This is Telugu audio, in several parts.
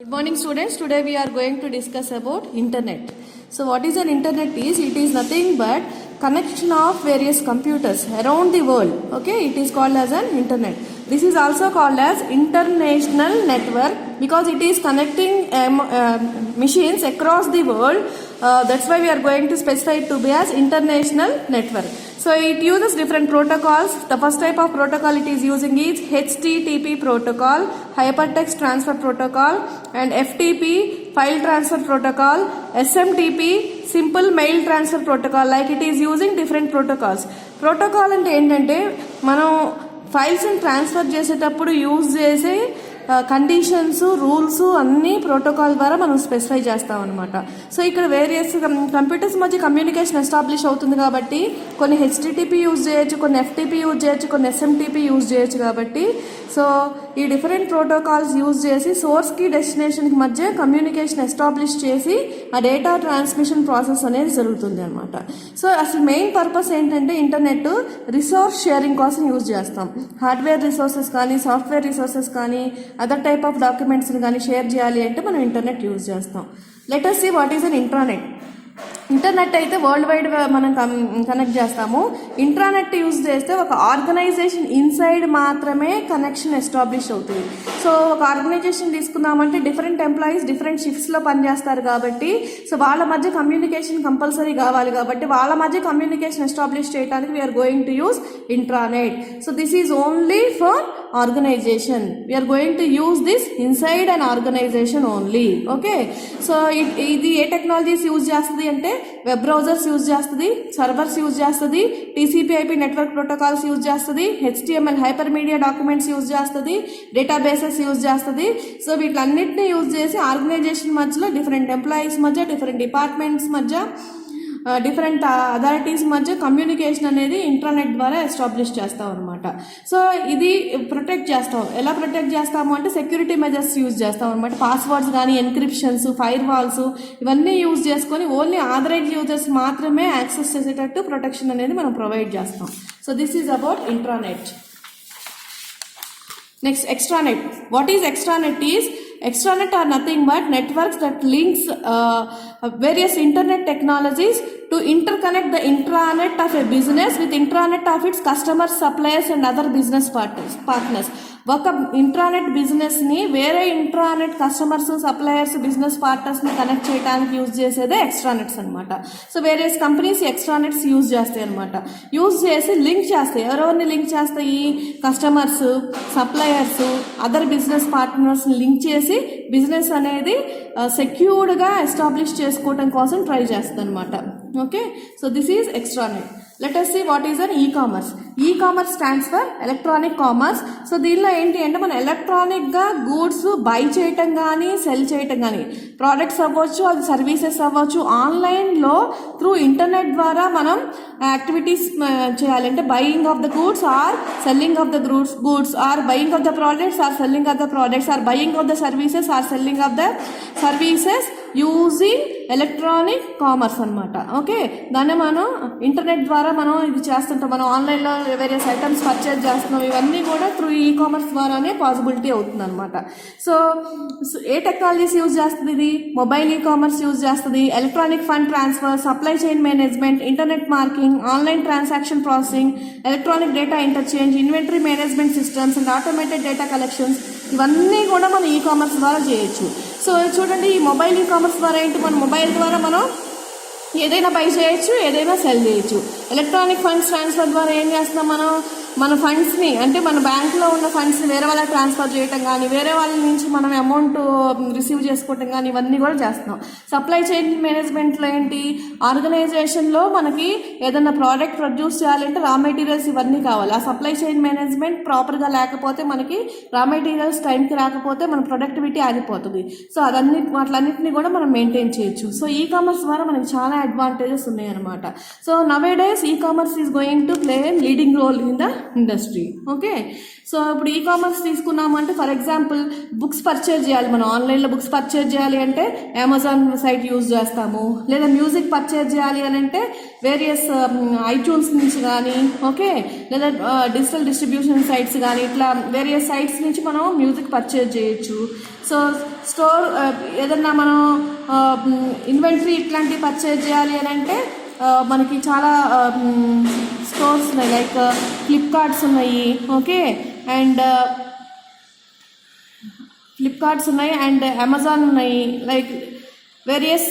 Good morning students. Today we are going to discuss about internet. So what is an internet is? It is nothing but connection of various computers around the world. Okay, it is called as an internet. This is also called as international network because it is connecting machines across the world. That's why we are going to specify it to be as international network. So it uses different protocols. The first type of protocol it is using is HTTP protocol, hypertext transfer protocol, and FTP, file transfer protocol, SMTP, simple mail transfer protocol. Like it is using different protocols. Protocol అంటే ఏంటంటే మనం ఫైల్స్ ట్రాన్స్ఫర్ చేసేటప్పుడు యూజ్ చేసే కండిషన్స్ రూల్స్ అన్ని ప్రోటోకాల్ ద్వారా మనం స్పెసిఫై చేస్తాం అనమాట. సో ఇక్కడ వేరియస్ కంప్యూటర్స్ మధ్య కమ్యూనికేషన్ ఎస్టాబ్లిష్ అవుతుంది కాబట్టి కొన్ని హెచ్టిటిపి యూజ్ చేయొచ్చు, కొన్ని ఎఫ్టిపి యూజ్ చేయొచ్చు, కొన్ని ఎస్ఎంటిపి యూజ్ చేయొచ్చు. కాబట్టి సో ఈ డిఫరెంట్ ప్రోటోకాల్స్ యూజ్ చేసి సోర్స్కి డెస్టినేషన్కి మధ్య కమ్యూనికేషన్ ఎస్టాబ్లిష్ చేసి ఆ డేటా ట్రాన్స్మిషన్ ప్రాసెస్ అనేది జరుగుతుంది అనమాట. సో అసలు మెయిన్ పర్పస్ ఏంటంటే ఇంటర్నెట్ రిసోర్స్ షేరింగ్ కోసం యూజ్ చేస్తాం. హార్డ్వేర్ రిసోర్సెస్ కానీ సాఫ్ట్వేర్ రిసోర్సెస్ కానీ అదర్ టైప్ ఆఫ్ డాక్యుమెంట్స్ని కానీ షేర్ చేయాలి అంటే మనం ఇంటర్నెట్ యూజ్ చేస్తాం. Let us see what is an intranet. Internet అయితే వరల్డ్ వైడ్ మనం కనెక్ట్ చేస్తాము. ఇంట్రానెట్ యూజ్ చేస్తే ఒక ఆర్గనైజేషన్ ఇన్సైడ్ మాత్రమే కనెక్షన్ ఎస్టాబ్లిష్ అవుతుంది. సో ఒక ఆర్గనైజేషన్ తీసుకుందామంటే డిఫరెంట్ ఎంప్లాయీస్ డిఫరెంట్ షిఫ్ట్స్లో పనిచేస్తారు కాబట్టి సో వాళ్ళ మధ్య కమ్యూనికేషన్ కంపల్సరీ కావాలి. కాబట్టి వాళ్ళ మధ్య కమ్యూనికేషన్ ఎస్టాబ్లిష్ చేయడానికి we are going to use intranet. So this is only for organization. We are going to use this inside an organization only. Okay, so ఇది ఏ టెక్నాలజీస్ యూజ్ చేస్తుంది అంటే వెబ్ బ్రౌజర్స్ యూజ్ చేస్తుంది, సర్వర్స్ యూజ్ చేస్తుంది, TCP/IP నెట్వర్క్ ప్రోటోకాల్స్ యూజ్ చేస్తుంది, HTML hyper media documents use చేస్తుంది, డేటాబేసెస్ యూజ్ చేస్తుంది. సో వీటిలన్నింటినీ యూజ్ చేసి ఆర్గనైజేషన్ మధ్యలో డిఫరెంట్ ఎంప్లాయీస్ మధ్య డిఫరెంట్ డిపార్ట్మెంట్స్ మధ్య డిఫరెంట్ అథారిటీస్ మధ్య కమ్యూనికేషన్ అనేది ఇంటర్నెట్ ద్వారా ఎస్టాబ్లిష్ చేస్తాం అనమాట. సో ఇది ప్రొటెక్ట్ చేస్తాం. ఎలా ప్రొటెక్ట్ చేస్తాము అంటే సెక్యూరిటీ మెజర్స్ యూజ్ చేస్తాం అనమాట. పాస్వర్డ్స్ కానీ ఎన్క్రిప్షన్స్, ఫైర్ వాల్స్ ఇవన్నీ యూజ్ చేసుకొని ఓన్లీ ఆథరైజ్డ్ యూజర్స్ మాత్రమే యాక్సెస్ చేసేటట్టు ప్రొటెక్షన్ అనేది మనం ప్రొవైడ్ చేస్తాం. So this is about intranet. Next, extranet. What is extranet is? Extranet are nothing but networks that links various internet technologies to interconnect the intranet of a business with intranet of its customers, suppliers and other business partners. ఒక ఇంట్రానెట్ బిజినెస్ని వేరే ఇంట్రానెట్ కస్టమర్స్, సప్లయర్స్, బిజినెస్ పార్ట్నర్స్ని కనెక్ట్ చేయడానికి యూజ్ చేసేదే ఎక్స్ట్రానెట్స్ అనమాట. So various companies extranets use చేస్తాయి అనమాట. యూజ్ చేసి లింక్ చేస్తాయి. ఎవరెవరిని లింక్ చేస్తాయి? కస్టమర్స్, సప్లయర్స్, అదర్ బిజినెస్ పార్ట్నర్స్ని లింక్ చేసి బిజినెస్ అనేది సెక్యూర్డ్గా ఎస్టాబ్లిష్ చేసుకోవడం కోసం ట్రై చేస్తుంది అనమాట. Okay, so this is extranet. Let us see what is an e-commerce. E-commerce stands for electronic commerce. So దీనిలో ఏంటి అంటే మనం ఎలక్ట్రానిక్గా గూడ్స్ బై చేయటం కానీ సెల్ చేయటం కానీ, ప్రోడక్ట్స్ అవ్వచ్చు, అది సర్వీసెస్ అవ్వచ్చు, ఆన్లైన్లో త్రూ ఇంటర్నెట్ ద్వారా మనం యాక్టివిటీస్ చేయాలంటే buying of the goods or selling of the goods or buying of the products or selling of the products or buying of the services or selling of the services using electronic commerce అనమాట. ఓకే, దాన్ని మనం ఇంటర్నెట్ ద్వారా మనం ఇది చేస్తుంటాం. మనం ఆన్లైన్లో వేరియస్ ఐటమ్స్ పర్చేజ్ చేస్తున్నాం. ఇవన్నీ కూడా త్రూ ఈ కామర్స్ ద్వారానే పాసిబిలిటీ అవుతుంది అనమాట. సో ఏ టెక్నాలజీస్ యూజ్ చేస్తుంది? ఇది మొబైల్ ఈ కామర్స్ యూజ్ చేస్తుంది, electronic fund transfer, supply chain management, internet marketing, online transaction processing, electronic data interchange, inventory management systems and automated data collections ఇవన్నీ కూడా మనం ఈ కామర్స్ ద్వారా చేయొచ్చు. సో చూడండి, ఈ మొబైల్ ఈ కామర్స్ ద్వారా ఏంటి, మన మొబైల్ ద్వారా మనం ఏదైనా బై చేయొచ్చు, ఏదైనా సెల్ చేయొచ్చు. ఎలక్ట్రానిక్ ఫండ్స్ ట్రాన్స్ఫర్ ద్వారా ఏం చేస్తున్నాం, మనం మన ఫండ్స్ని అంటే మన బ్యాంకులో ఉన్న ఫండ్స్ని వేరే వాళ్ళకి ట్రాన్స్ఫర్ చేయటం కానీ, వేరే వాళ్ళ నుంచి మనం అమౌంట్ రిసీవ్ చేసుకోవటం కానీ ఇవన్నీ కూడా చేస్తున్నాం. సప్లై చైన్ మేనేజ్మెంట్లో ఏంటి, ఆర్గనైజేషన్లో మనకి ఏదైనా ప్రోడక్ట్ ప్రొడ్యూస్ చేయాలంటే రా మెటీరియల్స్ ఇవన్నీ కావాలి. ఆ సప్లై చైన్ మేనేజ్మెంట్ ప్రాపర్గా లేకపోతే మనకి రా మెటీరియల్స్ టైంకి రాకపోతే మన ప్రొడక్టివిటీ ఆగిపోతుంది. సో వాటిలన్నింటినీ కూడా మనం మెయింటైన్ చేయొచ్చు. సో ఈ కామర్స్ ద్వారా మనకి చాలా అడ్వాంటేజెస్ ఉన్నాయి అనమాట. So nowadays e commerce is going to play leading role in the industry. Okay, so ఇప్పుడు ఈ కామర్స్ తీసుకున్నాము అంటే ఫర్ ఎగ్జాంపుల్ బుక్స్ పర్చేజ్ చేయాలి, మనం ఆన్లైన్లో బుక్స్ పర్చేజ్ చేయాలి అంటే అమెజాన్ సైట్ యూజ్ చేస్తాము. లేదా మ్యూజిక్ పర్చేజ్ చేయాలి అని అంటే వేరియస్ ఐట్యూన్స్ నుంచి కానీ, ఓకే, లేదా డిజిటల్ డిస్ట్రిబ్యూషన్ సైట్స్ కానీ ఇట్లా వేరియస్ సైట్స్ నుంచి మనం మ్యూజిక్ పర్చేజ్ చేయొచ్చు. సో స్టోర్ ఏదన్నా మనం ఇన్వెంటరీ ఇట్లాంటివి పర్చేజ్ చేయాలి అని అంటే మనకి చాలా స్టోర్స్ ఉన్నాయి, లైక్ ఫ్లిప్కార్ట్స్ ఉన్నాయి, ఓకే, అండ్ ఫ్లిప్కార్ట్స్ ఉన్నాయి అండ్ అమెజాన్ ఉన్నాయి, లైక్ వేరియస్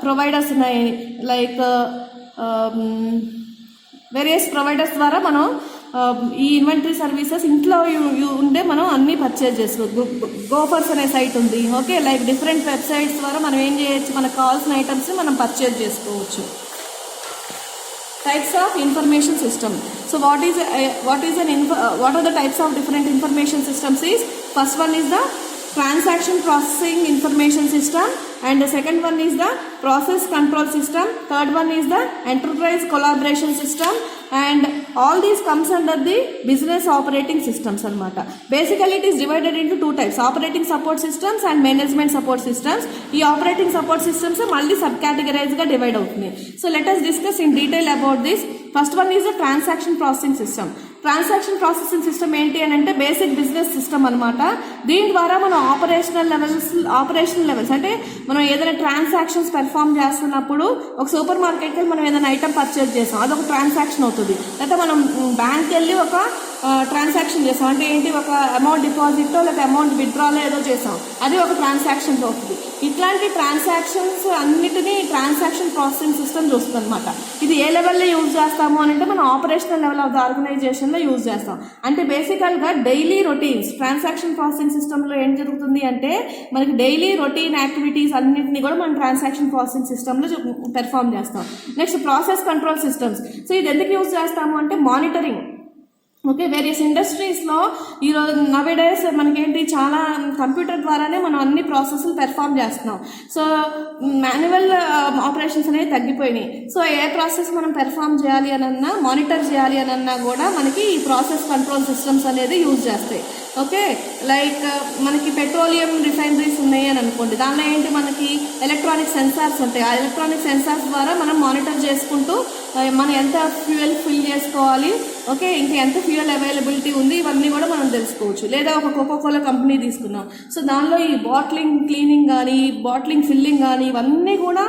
ప్రొవైడర్స్ ఉన్నాయి, లైక్ వేరియస్ ప్రొవైడర్స్ ద్వారా మనం ఈ ఇన్వెంటరీ సర్వీసెస్ ఇంట్లో ఉండే మనం అన్నీ పర్చేజ్ చేసుకోవచ్చు. గోఫర్స్ అనే సైట్ ఉంది, ఓకే, లైక్ డిఫరెంట్ వెబ్సైట్స్ ద్వారా మనం ఏం చేయొచ్చు, మనకు కావాల్సిన ఐటమ్స్ మనం పర్చేజ్ చేసుకోవచ్చు. Types of information system. So what are the types of different information systems is, first one is the transaction processing information system, and the second one is the process control system, third one is the enterprise collaboration system, and all these comes under the business operating systems anamata. Basically it is divided into two types, operating support systems and management support systems. Ee operating support systems malli sub categories ga divide avutundi. So let us discuss in detail about this. First one is the transaction processing system. Transaction processing system ఏంటి అని అంటే బేసిక్ బిజినెస్ సిస్టమ్ అనమాట. దీని ద్వారా మనం ఆపరేషనల్ లెవెల్స్ అంటే మనం ఏదైనా ట్రాన్సాక్షన్స్ పెర్ఫామ్ చేస్తున్నప్పుడు ఒక సూపర్ మార్కెట్కి వెళ్ళి మనం ఏదైనా ఐటమ్ పర్చేజ్ చేసాం, అదొక ట్రాన్సాక్షన్ అవుతుంది. లేకపోతే మనం బ్యాంక్కి వెళ్ళి ఒక ట్రాన్సాక్షన్ చేసాం అంటే ఏంటి, ఒక అమౌంట్ డిపాజిటో లేదా అమౌంట్ విత్డ్రాలో ఏదో చేసాం, అది ఒక ట్రాన్సాక్షన్ అవుతుంది. ఇట్లాంటి ట్రాన్సాక్షన్స్ అన్నిటినీ ట్రాన్సాక్షన్ ప్రాసెసింగ్ సిస్టమ్ చూస్తుంది అనమాట. ఇది ఏ లెవెల్లో యూజ్ చేస్తాము అని అంటే మనం ఆపరేషనల్ లెవెల్ ఆఫ్ ద ఆర్గనైజేషన్లో యూజ్ చేస్తాం. అంటే బేసికల్గా డైలీ రొటీన్స్ ట్రాన్సాక్షన్ ప్రాసెసింగ్ సిస్టంలో ఏం జరుగుతుంది అంటే మనకి డైలీ రొటీన్ యాక్టివిటీస్ అన్నింటినీ కూడా మనం ట్రాన్సాక్షన్ ప్రాసెసింగ్ సిస్టంలో పెర్ఫామ్ చేస్తాం. Next process control systems. So ఇది ఎందుకు యూజ్ చేస్తాము అంటే మానిటరింగ్. ఓకే, వేరియస్ ఇండస్ట్రీస్లో ఈరోజు నవేడేస్ మనకేంటి చాలా కంప్యూటర్ ద్వారానే మనం అన్ని ప్రాసెస్లు పెర్ఫామ్ చేస్తున్నాం. సో మాన్యువల్ ఆపరేషన్స్ అనేవి తగ్గిపోయినాయి. సో ఏ ప్రాసెస్ మనం పెర్ఫామ్ చేయాలి అనన్నా, మానిటర్ చేయాలి అనన్నా కూడా మనకి ఈ ప్రాసెస్ కంట్రోల్ సిస్టమ్స్ అనేది యూజ్ చేస్తాయి. ఓకే, లైక్ మనకి పెట్రోలియం రిఫైనరీస్ ఉన్నాయి అని అనుకోండి, దానిలో ఏంటి మనకి ఎలక్ట్రానిక్ సెన్సార్స్ ఉంటాయి. ఆ ఎలక్ట్రానిక్ సెన్సార్స్ ద్వారా మనం మానిటర్ చేసుకుంటూ మనం ఎంత ఫ్యూయల్ ఫిల్ చేసుకోవాలి, ఓకే, ఇంకా ఎంత ఫ్యూయల్ అవైలబిలిటీ ఉంది, ఇవన్నీ కూడా మనం తెలుసుకోవచ్చు. లేదా ఒక కోకోకోలా కంపెనీ తీసుకున్నాం, సో దానిలో ఈ బాటిలింగ్ క్లీనింగ్ కానీ బాటిలింగ్ ఫిల్లింగ్ కానీ ఇవన్నీ కూడా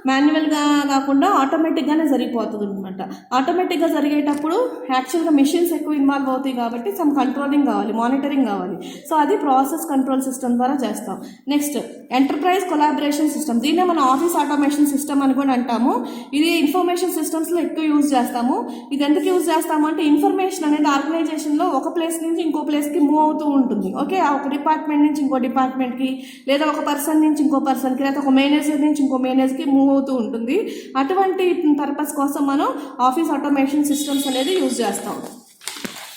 మాన్యువల్గా కాకుండా ఆటోమేటిక్గానే జరిగిపోతుంది అనమాట. ఆటోమేటిక్గా జరిగేటప్పుడు యాక్చువల్గా మిషన్స్ ఎక్కువ ఇన్వాల్వ్ అవుతాయి కాబట్టి సమ్ కంట్రోలింగ్ కావాలి, మానిటరింగ్ కావాలి. సో అది ప్రాసెస్ కంట్రోల్ సిస్టమ్ ద్వారా చేస్తాం. Next enterprise collaboration system. దీన్నే మనం ఆఫీస్ ఆటోమేషన్ సిస్టమ్ అని కూడా అంటాము. ఇది ఇన్ఫర్మేషన్ సిస్టమ్స్లో ఎక్కువ యూజ్ చేస్తాము. ఇది ఎందుకు యూజ్ చేస్తాము అంటే ఇన్ఫర్మేషన్ అనేది ఆర్గనైజేషన్లో ఒక ప్లేస్ నుంచి ఇంకో ప్లేస్కి మూవ్ అవుతూ ఉంటుంది. ఓకే, ఒక డిపార్ట్మెంట్ నుంచి ఇంకో డిపార్ట్మెంట్కి, లేదా ఒక పర్సన్ నుంచి ఇంకో పర్సన్కి, లేదా ఒక మేనేజర్ నుంచి ఇంకో మేనేజర్కి మూవ్ అవుతూ ఉంటుంది. అటువంటి పర్పస్ కోసం మనం ఆఫీస్ ఆటోమేషన్ సిస్టమ్స్ అనేది యూజ్ చేస్తాం.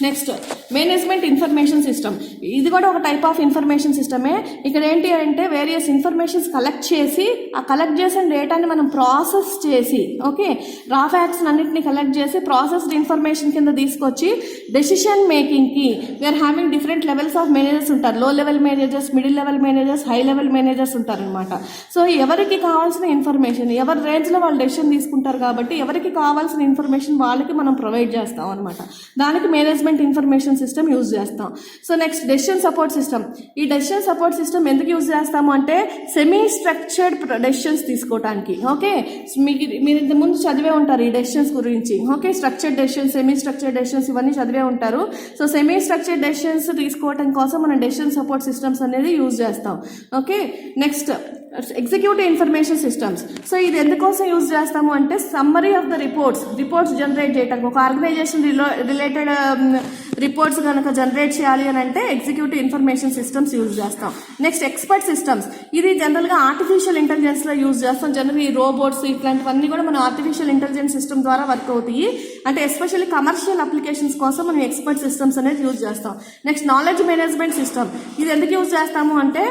Next management information system. ఇది కూడా ఒక టైప్ ఆఫ్ ఇన్ఫర్మేషన్ సిస్టమే. ఇక్కడ ఏంటి అంటే వేరియస్ ఇన్ఫర్మేషన్స్ కలెక్ట్ చేసి ఆ కలెక్ట్ చేసిన డేటాని మనం ప్రాసెస్ చేసి, ఓకే, రా ఫ్యాక్ట్స్ అన్నింటినీ కలెక్ట్ చేసి ప్రాసెస్డ్ ఇన్ఫర్మేషన్ కింద తీసుకొచ్చి డెసిషన్ మేకింగ్కి we are having different levels of managers ఉంటారు. Low level managers, middle level managers, high level managers ఉంటారనమాట. సో ఎవరికి కావాల్సిన ఇన్ఫర్మేషన్ ఎవరి రేంజ్లో వాళ్ళు డెసిషన్ తీసుకుంటారు కాబట్టి ఎవరికి కావాల్సిన ఇన్ఫర్మేషన్ వాళ్ళకి మనం ప్రొవైడ్ చేస్తాం అనమాట. దానికి మేనేజ్మెంట్ ఇన్ఫర్మేషన్ సిస్టమ్ యూజ్ చేస్తాం. So next decision support system. ఈ డెసిషన్ సపోర్ట్ సిస్టమ్ ఎందుకు యూజ్ చేస్తాము అంటే సెమీ స్ట్రక్చర్డ్ డెసిషన్స్ తీసుకోవడానికి. ఓకే, మీరు ఇంత ముందు చదివే ఉంటారు ఈ డెసిషన్స్ గురించి. Okay, structured decisions, semi structured decisions ఇవన్నీ చదివే ఉంటారు. సో సెమీ స్ట్రక్చర్డ్ డెసిషన్స్ తీసుకోవడం కోసం మనం డెసిషన్ సపోర్ట్ సిస్టమ్స్ అనేది యూజ్ చేస్తాం. Okay, next executive information systems. So ఇది ఎందుకోసం యూజ్ చేస్తాము అంటే summary of the reports generate చేయడానికి, ఒక ఆర్గనైజేషన్ రిలేటెడ్ రిపోర్ట్స్ కనుక జనరేట్ చేయాలి అని అంటే ఎగ్జిక్యూటివ్ ఇన్ఫర్మేషన్ సిస్టమ్స్ యూజ్ చేస్తాం. Next expert systems. ఇది జనరల్గా ఆర్టిఫిషియల్ ఇంటెలిజెన్స్లో యూజ్ చేస్తాం. జనరల్ ఈ రోబోట్స్ ఇట్లాంటివన్నీ కూడా మనం ఆర్టిఫిషియల్ ఇంటెలిజెన్స్ సిస్టమ్ ద్వారా వర్క్ అవుతాయి. అంటే ఎస్పెషల్లీ కమర్షియల్ అప్లికేషన్స్ కోసం మనం ఎక్స్పర్ట్ సిస్టమ్స్ అనేది యూజ్ చేస్తాం. Next knowledge management system. ఇది ఎందుకు యూజ్ చేస్తాము అంటే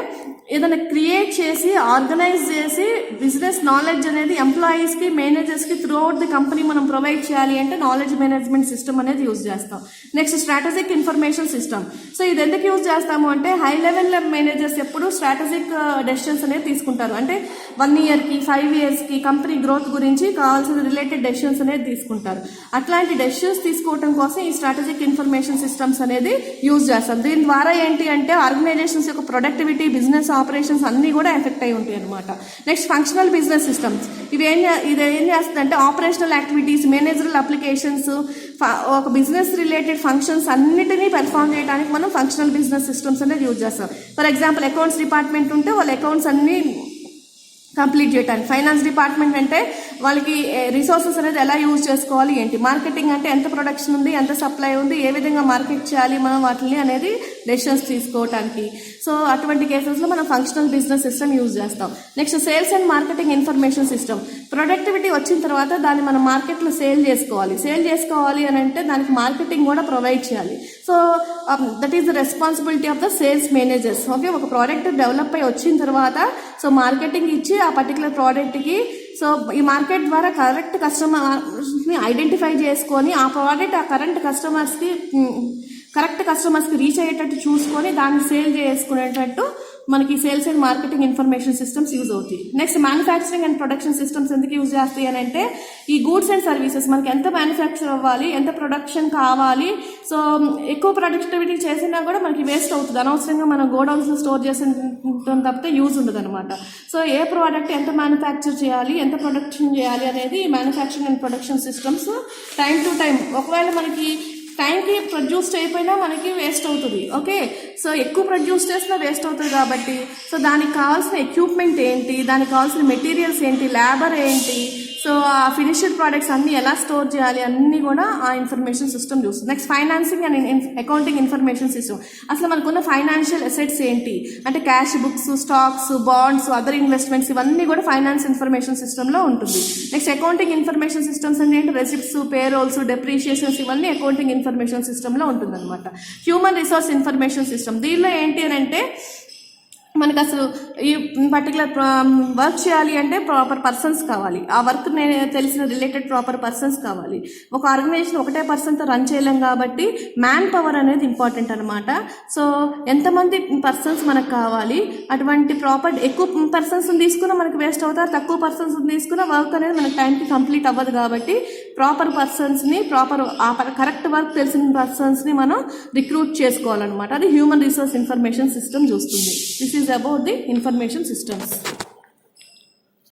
ఏదైనా క్రియేట్ చేసి ఆర్గనైజ్ చేసి బిజినెస్ నాలెడ్జ్ అనేది ఎంప్లాయీస్కి మేనేజర్స్కి త్రూ అవుట్ ది కంపెనీ మనం ప్రొవైడ్ చేయాలి అంటే నాలెడ్జ్ మేనేజ్మెంట్ సిస్టమ్ అనేది యూజ్ చేస్తాం. Next strategic information system. So ఇది ఎందుకు యూజ్ చేస్తాము అంటే హై లెవెల్ మేనేజర్స్ ఎప్పుడు స్ట్రాటజిక్ డెసిషన్స్ అనేది తీసుకుంటారు. అంటే 1 yearకి 5 yearsకి కంపెనీ గ్రోత్ గురించి కావాల్సిన రిలేటెడ్ డెసిషన్స్ అనేది తీసుకుంటారు. అట్లాంటి డెసిషన్స్ తీసుకోవడం కోసం ఈ స్ట్రాటజిక్ ఇన్ఫర్మేషన్ సిస్టమ్స్ అనేది యూజ్ చేస్తాం. దీని ద్వారా ఏంటి అంటే ఆర్గనైజేషన్స్ యొక్క ప్రొడక్టివిటీ, బిజినెస్ ఆపరేషన్స్ అన్నీ కూడా ఎఫెక్ట్ అయి ఉంటాయి అనమాట. Next functional business systems. ఇది ఏం చేస్తుందంటే ఆపరేషనల్ యాక్టివిటీస్, మేనేజరల్ అప్లికేషన్స్, ఒక బిజినెస్ రిలేటెడ్ ఫంక్షన్స్ అన్నిటినీ పెర్ఫామ్ చేయడానికి మనం ఫంక్షనల్ బిజినెస్ సిస్టమ్స్ అనేది యూజ్ చేస్తాం. ఫర్ ఎగ్జాంపుల్ అకౌంట్స్ డిపార్ట్మెంట్ ఉంటే వాళ్ళ అకౌంట్స్ అన్ని కంప్లీట్ చేయడానికి, ఫైనాన్స్ డిపార్ట్మెంట్ అంటే వాళ్ళకి రిసోర్సెస్ అనేది ఎలా యూజ్ చేసుకోవాలి ఏంటి, మార్కెటింగ్ అంటే ఎంత ప్రొడక్షన్ ఉంది, ఎంత సప్లై ఉంది, ఏ విధంగా మార్కెట్ చేయాలి మనం వాటిని అనేది డెసిషన్స్ తీసుకోవడానికి. సో అటువంటి కేసెస్లో మనం ఫంక్షనల్ బిజినెస్ సిస్టమ్ యూజ్ చేస్తాం. Next sales and marketing information system. Productivity వచ్చిన తర్వాత దాన్ని మనం మార్కెట్లో సేల్ చేసుకోవాలి అని అంటే దానికి మార్కెటింగ్ కూడా ప్రొవైడ్ చేయాలి. So that is the responsibility of the sales managers. Okay, ఒక ప్రోడక్ట్ డెవలప్ అయి వచ్చిన తర్వాత సో మార్కెటింగ్ ఇచ్చి ఆ పర్టికులర్ ప్రోడక్ట్కి సో ఈ మార్కెట్ ద్వారా కరెక్ట్ కస్టమర్స్ని ఐడెంటిఫై చేసుకొని ఆ ప్రోడక్ట్ ఆ కరెక్ట్ కస్టమర్స్కి రీచ్ అయ్యేటట్టు చూసుకొని దాన్ని సేల్ చేసుకునేటట్టు మనకి sales and marketing information systems use అవుతాయి. Next manufacturing and production systems ఎందుకు యూజ్ చేస్తాయి అని అంటే ఈ గూడ్స్ అండ్ సర్వీసెస్ మనకి ఎంత మ్యానుఫ్యాక్చర్ అవ్వాలి, ఎంత ప్రొడక్షన్ కావాలి, సో ఎక్కువ ప్రొడక్టివిటీ చేసినా కూడా మనకి వేస్ట్ అవుతుంది. అనవసరంగా మనం గోడౌన్స్లో స్టోర్ చేసిన తప్పితే యూజ్ ఉండదు అనమాట. సో ఏ ప్రోడక్ట్ ఎంత మ్యానుఫ్యాక్చర్ చేయాలి, ఎంత ప్రొడక్షన్ చేయాలి అనేది manufacturing and production systems time to time, ఒకవేళ మనకి టైంకి ప్రొడ్యూస్ అయిపోయినా మనకి వేస్ట్ అవుతుంది. ఓకే, సో ఎక్కువ ప్రొడ్యూస్ చేసినా వేస్ట్ అవుతుంది కాబట్టి సో దానికి కావాల్సిన ఎక్విప్మెంట్ ఏంటి, దానికి కావాల్సిన మెటీరియల్స్ ఏంటి, లేబర్ ఏంటి, సో ఆ ఫినిష్డ్ ప్రోడక్ట్స్ అన్నీ ఎలా స్టోర్ చేయాలి అన్నీ కూడా ఆ ఇన్ఫర్మేషన్ సిస్టమ్ చూస్తుంది. Next financing and accounting information system. అసలు మనకున్న ఫైనాన్షియల్ అసెట్స్ ఏంటి అంటే cash books, stocks, bonds, other investments ఇవన్నీ కూడా ఫైనాన్స్ ఇన్ఫర్మేషన్ సిస్టంలో ఉంటుంది. నెక్స్ట్ అకౌంటింగ్ ఇన్ఫర్మేషన్ సిస్టమ్స్ అంటే ఏంటి, రెసిప్ట్స్, పేరోల్స్, డెప్రిషియేషన్స్ ఇవన్నీ అకౌంటింగ్ ఇన్ఫర్మేషన్ సిస్టంలో ఉంటుంది అనమాట. Human resource information system. దీనిలో ఏంటి అని అంటే మనకు అసలు ఈ పర్టికులర్ వర్క్ చేయాలి అంటే ప్రాపర్ పర్సన్స్ కావాలి, ఆ వర్క్ తెలిసిన రిలేటెడ్ ప్రాపర్ పర్సన్స్ కావాలి. ఒక ఆర్గనైజేషన్ ఒకటే పర్సన్తో రన్ చేయలేం కాబట్టి మ్యాన్ పవర్ అనేది ఇంపార్టెంట్ అనమాట. సో ఎంతమంది పర్సన్స్ మనకు కావాలి, అటువంటి ప్రాపర్ ఎక్కువ పర్సన్స్ తీసుకున్నా మనకి వేస్ట్ అవుతారు, తక్కువ పర్సన్స్ తీసుకున్న వర్క్ అనేది మనకి టైంకి కంప్లీట్ అవ్వదు. కాబట్టి ప్రాపర్ పర్సన్స్ని కరెక్ట్ వర్క్ తెలిసిన పర్సన్స్ని మనం రిక్రూట్ చేసుకోవాలన్నమాట. అది హ్యూమన్ రిసోర్స్ ఇన్ఫర్మేషన్ సిస్టమ్ చూస్తుంది. This is about the information systems.